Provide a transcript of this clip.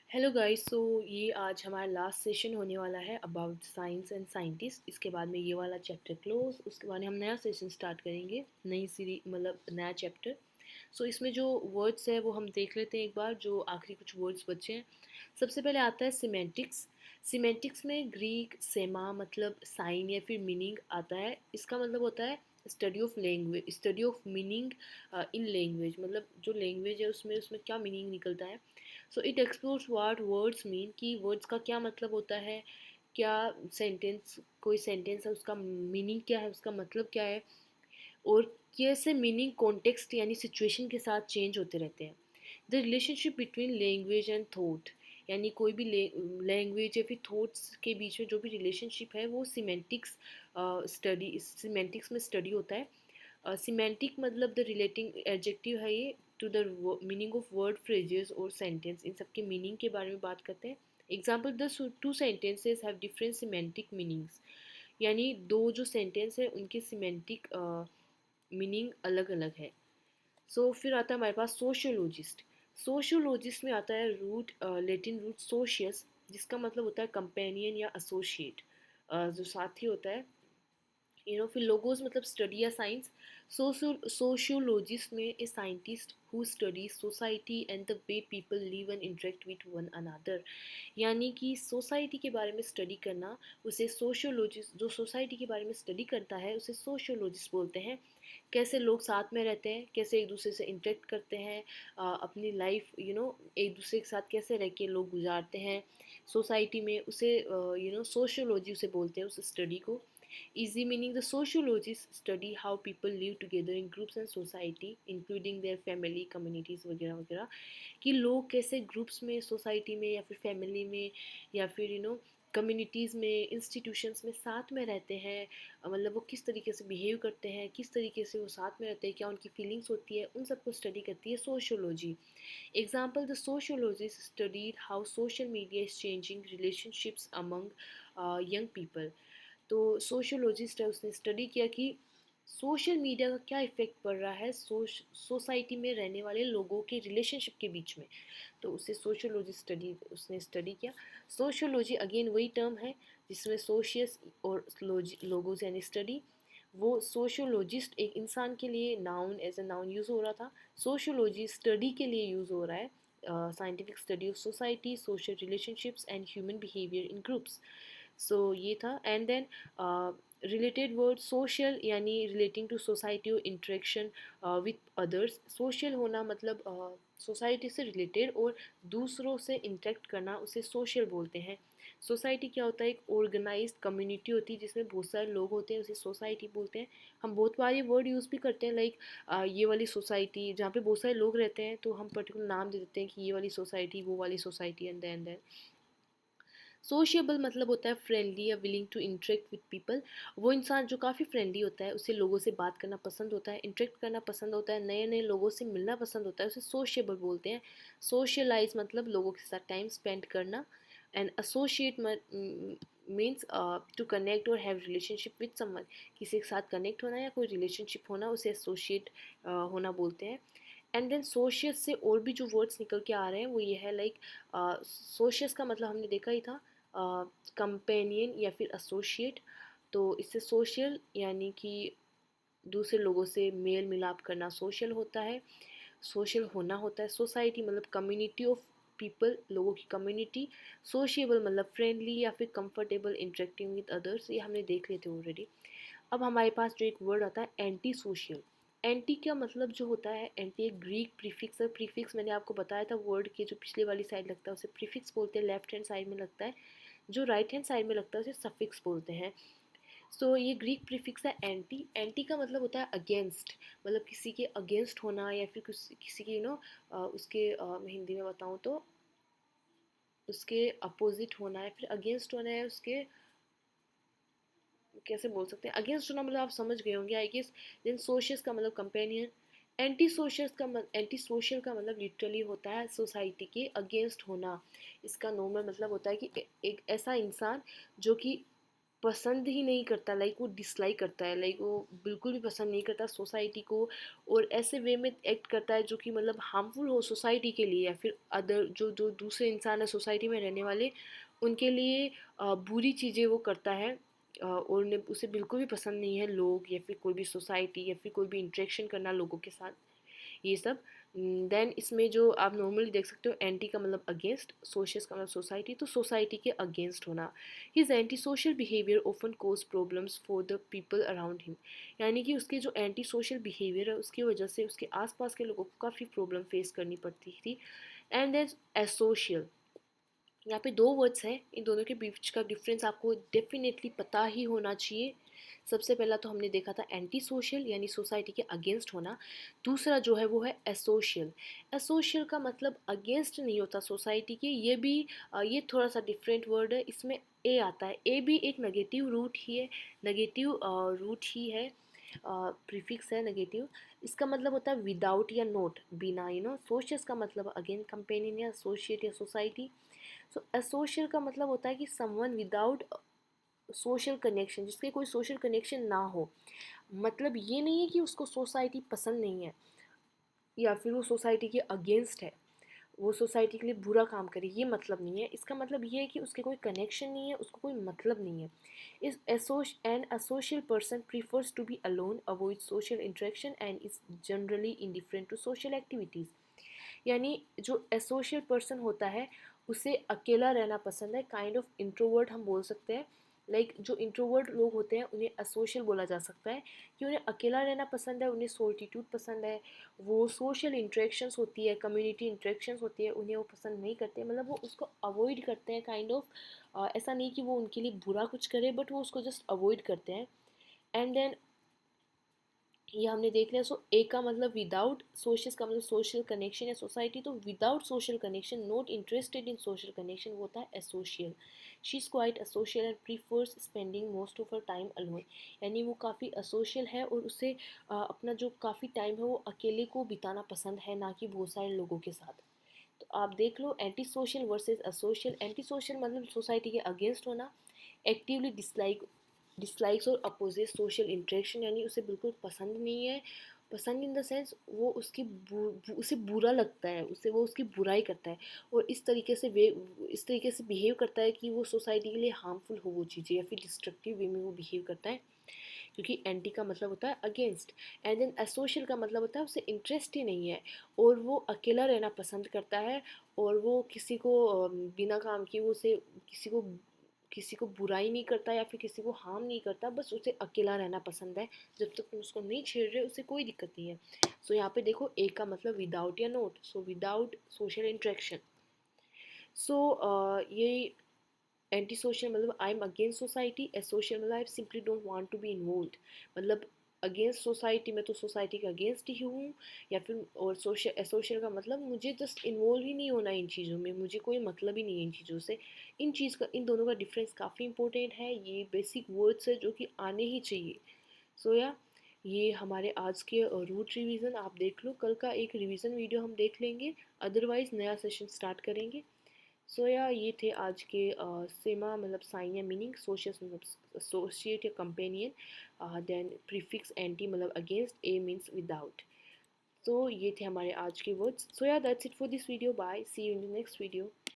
Hello guys. ये आज हमारा लास्ट सेशन होने वाला है अबाउट साइंस एंड साइंटिस्ट। इसके बाद में ये वाला चैप्टर क्लोज, उसके बाद में हम नया सेशन स्टार्ट करेंगे, नई सीरीज मतलब नया चैप्टर। इसमें जो वर्ड्स है वो हम देख लेते हैं एक बार, जो आखिरी कुछ वर्ड्स बचे हैं। सबसे पहले आता है सिमेंटिक्स। सिमेंटिक्स में ग्रीक सेमा मतलब साइन या फिर मीनिंग आता है। इसका मतलब होता है study of language, study of meaning in language, मतलब जो लैंग्वेज है उसमें उसमें क्या मीनिंग निकलता है। It explores what words mean, कि वर्ड्स का क्या मतलब होता है, क्या सेंटेंस, कोई सेंटेंस है उसका मीनिंग क्या है, उसका मतलब क्या है, और कैसे मीनिंग कॉन्टेक्स्ट यानी सिचुएशन के साथ चेंज होते रहते हैं। The relationship between language and thought, यानी कोई भी लैंग्वेज या फिर थॉट्स के बीच में जो भी रिलेशनशिप है वो सिमेंटिक्स में स्टडी होता है। सिमेंटिक मतलब द रिलेटिंग एडजेक्टिव है ये to the meaning of word, phrases और सेंटेंस, इन सब के मीनिंग के बारे में बात करते हैं। Example, the two sentences have different semantic meanings, यानी दो जो सेंटेंस है उनके सिमेंटिक मीनिंग अलग अलग है। फिर आता है हमारे पास सोशियोलॉजिस्ट। सोशियोलॉजिस्ट में आता है रूट, लेटिन रूट सोशियस, जिसका मतलब होता है कंपेनियन या एसोसिएट, जो साथी होता है। फिर लोगोस मतलब स्टडी या साइंस। सोशियोलॉजिस्ट में a scientist who study society and the way people live and interact with one another, यानी कि सोसाइटी के बारे में स्टडी करना उसे सोशियोलॉजिस्ट, जो सोसाइटी के बारे में स्टडी करता है उसे सोशियोलॉजिस्ट बोलते हैं। कैसे लोग साथ में रहते हैं, कैसे एक दूसरे से इंटरेक्ट करते हैं, अपनी लाइफ एक दूसरे के साथ कैसे रह के लोग गुजारते हैं सोसाइटी में, उसे सोशियोलॉजी उसे बोलते हैं उस स्टडी को। Easy meaning, the sociologists study how people live together in groups and society, including their family, communities वगैरह वगैरह, कि लोग कैसे ग्रुप्स में, सोसाइटी में या फिर फैमिली में या फिर कम्युनिटीज़ में, इंस्टीट्यूशंस में साथ में रहते हैं। मतलब वो किस तरीके से बिहेव करते हैं, किस तरीके से वो साथ में रहते हैं, क्या उनकी फीलिंग्स होती है, उन सबको स्टडी करती है sociology. Example, the sociologist studied how social media is changing relationships among young people. तो सोशियोलॉजिस्ट है, उसने स्टडी किया कि सोशल मीडिया का क्या इफ़ेक्ट पड़ रहा है सोसाइटी में रहने वाले लोगों के रिलेशनशिप के बीच में। तो उसे सोशियोलॉजी स्टडी, उसने स्टडी किया। सोशियोलॉजी अगेन वही टर्म है जिसमें सोशियस और लोगोस यानी स्टडी। वो सोशियोलॉजिस्ट एक इंसान के लिए noun, as a noun use हो रहा था। सोशियोलॉजी स्टडी के लिए यूज़ हो रहा है, scientific study of society, social relationships and human behaviour in groups. ये था। And then related word social, यानी रिलेटिंग टू सोसाइटी और इंटरेक्शन विथ अदर्स। सोशल होना मतलब सोसाइटी से रिलेटेड और दूसरों से इंटरेक्ट करना, उसे सोशल बोलते हैं। सोसाइटी क्या होता है, एक ऑर्गेनाइज्ड कम्युनिटी होती है जिसमें बहुत सारे लोग होते हैं, उसे सोसाइटी बोलते हैं। हम बहुत बार ये वर्ड यूज़ भी करते हैं, लाइक ये वाली सोसाइटी जहाँ पे बहुत सारे लोग रहते हैं तो हम पर्टिकुलर नाम दे देते हैं कि ये वाली सोसाइटी, वो वाली सोसाइटी, एंड देन सोशिएबल मतलब होता है फ्रेंडली या willing to interact with people. वो इंसान जो काफ़ी फ्रेंडली होता है, उसे लोगों से बात करना पसंद होता है, इंटरेक्ट करना पसंद होता है, नए नए लोगों से मिलना पसंद होता है, उसे सोशिएबल बोलते हैं। सोशलाइज मतलब लोगों के साथ टाइम स्पेंड करना। And associate means to connect और हैव रिलेशनशिप विद समवन, किसी के साथ कनेक्ट होना या कोई रिलेशनशिप होना, उसे एसोशिएट होना बोलते हैं। एंड देन सोशियस से और भी जो वर्ड्स निकल के आ रहे हैं वो ये है, लाइक सोशियस का मतलब हमने देखा ही था, कंपेनियन या फिर एसोसिएट। तो इससे सोशल यानी कि दूसरे लोगों से मेल मिलाप करना सोशल होता है, सोशल होना होता है। सोसाइटी मतलब कम्युनिटी ऑफ पीपल, लोगों की कम्युनिटी। सोशिएबल मतलब फ्रेंडली या फिर कंफर्टेबल इंटरेक्टिंग विद अदर्स, ये हमने देख लेते ऑलरेडी। अब हमारे पास जो एक वर्ड आता है एंटी सोशल। एंटी का मतलब जो होता है, एंटी एक ग्रीक प्रीफिक्स है। प्रीफिक्स मैंने आपको बताया था, वर्ड के जो पिछले वाली साइड लगता है उसे प्रीफिक्स बोलते हैं, लेफ्ट हैंड साइड में लगता है। जो राइट हैंड साइड में लगता है उसे सफिक्स बोलते हैं। ये ग्रीक प्रीफिक्स है एंटी। एंटी का मतलब होता है अगेंस्ट, मतलब किसी के अगेंस्ट होना या फिर किसी के उसके मैं हिंदी में बताऊँ तो उसके अपोजिट होना है, फिर अगेंस्ट होना है उसके, कैसे बोल सकते हैं, अगेंस्ट होना मतलब आप समझ गए होंगे आई गेस। देन सोशल का मतलब कंपेनियन। एंटी सोशल का मतलब लिटरली होता है सोसाइटी के अगेंस्ट होना। इसका नॉर्मल मतलब होता है कि एक ऐसा इंसान जो कि पसंद ही नहीं करता, लाइक वो डिसलाइक करता है, लाइक वो बिल्कुल भी पसंद नहीं करता सोसाइटी को, और ऐसे वे में एक्ट करता है जो कि मतलब हार्मफुल हो सोसाइटी के लिए, या फिर अदर जो जो दूसरे इंसान है सोसाइटी में रहने वाले, उनके लिए बुरी चीज़ें वो करता है। और उन्हें उसे बिल्कुल भी पसंद नहीं है लोग, या फिर कोई भी सोसाइटी, या फिर कोई भी इंटरेक्शन करना लोगों के साथ, ये सब। देन इसमें जो आप नॉर्मली देख सकते हो, एंटी का मतलब अगेंस्ट, सोशस का मतलब सोसाइटी, तो सोसाइटी के अगेंस्ट होना। His anti social behaviour often cause problems for the people around him, यानी कि उसके जो एंटी सोशल बिहेवियर है उसकी वजह से उसके आसपास के लोगों को काफ़ी प्रॉब्लम फेस करनी पड़ती थी। एंड देन एसोशियल, यहाँ पे दो वर्ड्स हैं, इन दोनों के बीच का डिफरेंस आपको डेफिनेटली पता ही होना चाहिए। सबसे पहला तो हमने देखा था एंटी सोशल, यानी सोसाइटी के अगेंस्ट होना। दूसरा जो है वो है एसोशियल। एसोशियल का मतलब अगेंस्ट नहीं होता सोसाइटी के, ये भी ये थोड़ा सा डिफरेंट वर्ड है, इसमें ए आता है। ए भी एक नेगेटिव रूट ही है, नेगेटिव रूट ही है, प्रीफिक्स है नेगेटिव। इसका मतलब होता है विदाउट या नोट, बिना, सोशस का मतलब अगेन कंपेनियन या एसोसिएट या सोसाइटी। सो एसोशियल का मतलब होता है कि समवन विदाउट सोशल कनेक्शन, जिसके कोई सोशल कनेक्शन ना हो। मतलब ये नहीं है कि उसको सोसाइटी पसंद नहीं है, या फिर वो सोसाइटी के अगेंस्ट है, वो सोसाइटी के लिए बुरा काम करे, ये मतलब नहीं है। इसका मतलब ये है कि उसके कोई कनेक्शन नहीं है, उसको कोई मतलब नहीं है। इस an asocial person prefers to be alone, avoid social interaction and is generally indifferent to social activities. यानी जो एसोशियल पर्सन होता है उसे अकेला रहना पसंद है, काइंड ऑफ इंट्रोवर्ट हम बोल सकते हैं। लाइक जो इंट्रोवर्ट लोग होते हैं उन्हें असोशियल बोला जा सकता है, कि उन्हें अकेला रहना पसंद है, उन्हें सोल्टीट्यूड पसंद है, वो सोशल इंटरेक्शंस होती है, कम्युनिटी इंटरेक्शंस होती है, उन्हें वो पसंद नहीं करते, मतलब वो उसको अवॉइड करते हैं काइंड ऑफ। ऐसा नहीं कि वो उनके लिए बुरा कुछ करे, बट वो उसको जस्ट अवॉइड करते हैं। एंड देन ये हमने देख लिया। सो ए का मतलब विदाउट, सोशस का मतलब सोशल कनेक्शन या सोसाइटी, तो without social connection, not interested in social connection, वो होता है asocial. She is quite asocial and prefers spending most of her time alone, यानी वो काफ़ी असोशियल है और उसे अपना जो काफ़ी टाइम है वो अकेले को बिताना पसंद है, ना कि बहुत सारे लोगों के साथ। तो आप देख लो, anti social versus asocial. Anti social मतलब सोसाइटी के अगेंस्ट होना, एक्टिवली डिसलाइक्स और अपोजिट सोशल इंटरेक्शन, यानी उसे बिल्कुल पसंद नहीं है। पसंद इन द सेंस वो उसे बुरा लगता है, उसे वो उसकी बुराई करता है, और इस तरीके से बिहेव करता है कि वो सोसाइटी के लिए हार्मफुल हो वो चीज़ें, या फिर डिस्ट्रक्टिव वे में वो बिहेव करता है, क्योंकि एंटी का मतलब होता है अगेंस्ट। एंड देन एसोशियल का मतलब होता है उसे इंटरेस्ट ही नहीं है, और वो अकेला रहना पसंद करता है, और वो किसी को बिना काम किए वो उसे किसी को बुराई नहीं करता, या फिर किसी को हार्म नहीं करता, बस उसे अकेला रहना पसंद है। जब तक तुम उसको नहीं छेड़ रहे उसे कोई दिक्कत नहीं है। सो यहाँ पे देखो, एक का मतलब विदाउट या not, so without social interaction. So ये एंटी सोशल मतलब I am against society, asocial मतलब I simply don't want to be involve, मतलब अगेंस्ट सोसाइटी, मैं तो सोसाइटी के अगेंस्ट ही हूँ, या फिर और सोशल एसोशियल का मतलब मुझे जस्ट इन्वॉल्व ही नहीं होना इन चीज़ों में, मुझे कोई मतलब ही नहीं है इन चीज़ों से। इन दोनों का डिफरेंस काफ़ी इंपॉर्टेंट है, ये बेसिक वर्ड्स है जो कि आने ही चाहिए। सो या ये हमारे आज के रूट रिवीजन आप देख लो, कल का एक रिवीजन वीडियो हम देख लेंगे, अदरवाइज नया सेशन स्टार्ट करेंगे। सो या ये थे आज के सेमा मतलब साइन या मीनिंग, सोशस मतलब एसोसिएट या कंपेनियन, देन प्रीफिक्स एंटी मतलब अगेंस्ट, ए मीन्स विदाउट। तो ये थे हमारे आज के words. So yeah that's it for this video, bye, see you in the next video.